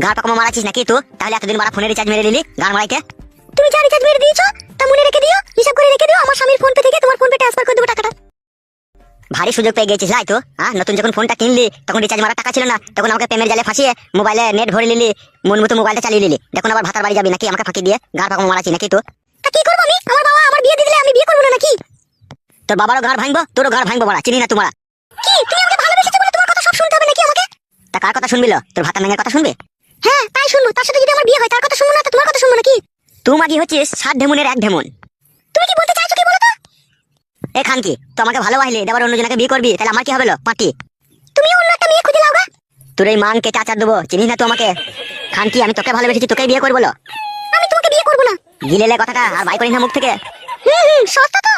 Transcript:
গান পাকামো মারাছিস নাকি তুই? তাহলে এতদিন বারা ফোনে রিচার্জ মেরে নিলি গান মারাইতে। তুমি যা রিচার্জ মেরে দিয়েছো তা মনে রেখে দিও, হিসাব করে রেখে দিও, আমার স্বামীর ফোন পে থেকে তোমার ফোন পে ট্রান্সফার করে দেবো টাকাটা। ভারী সুযোগ পেয়ে গেছিস লাই তো। নতুন যখন ফোনটা কিনলি তখন রিচার্জ মারার টাকা ছিল না, তখন আমাকে প্রেমের জালে ফাঁসিয়ে মোবাইলে নেট ভরে নিলি, মন মতো মোবাইলটা চালিয়ে নিলি। দেখুন আবার ভাতার বাড়ি যাবি নাকি আমাকে ফাঁকি দিয়ে গান পাকামো মারাচ্ছি নাকি তুই? তা কি করবো আমি? আমার বাবা আমার বিয়ে দিয়ে দিলে আমি বিয়ে করবো না নাকি? তোর বাবারও গান ভাঙবো, তোরও গান ভাঙবো মারা, চিনি না তোমার। কি তুমি আমাকে ভালোবেসেছো বলে তোমার কথা সব শুনতে হবে নাকি আমাকে? তা কার কথা শুনবি লো? তোর ভাতা মেয়ের কথা শুনবে? হ্যাঁ তাই শুনবো, তার সাথে যদি আমার বিয়ে হয় তার কথা শুনবো না তো তোমার কথা শুনবো নাকি? তুই মাগি হচ্ছিস 7 ঢেমুনের 1 ঢেমুন। তুমি কি বলতে চাইছো কি বলো তো? এ খান কি তো আমাকে ভালোবাসলি এবার অন্যজনকে বিয়ে করবি, তাহলে আমার কি হবে লো পাটি? তুমি অন্য একটা মেয়ে খুঁজে নাও গা। তোর এই মান কেটে আচার দেবো, চিনিস না তো আমাকে? খান কি আমি তোকে ভালোবেসেছি, তোকে বিয়ে করবো লো? আমি তোমাকে বিয়ে করবো না। গিলেলে কথাটা আর বাই করিস না মুখ থেকে। সস্তা তো।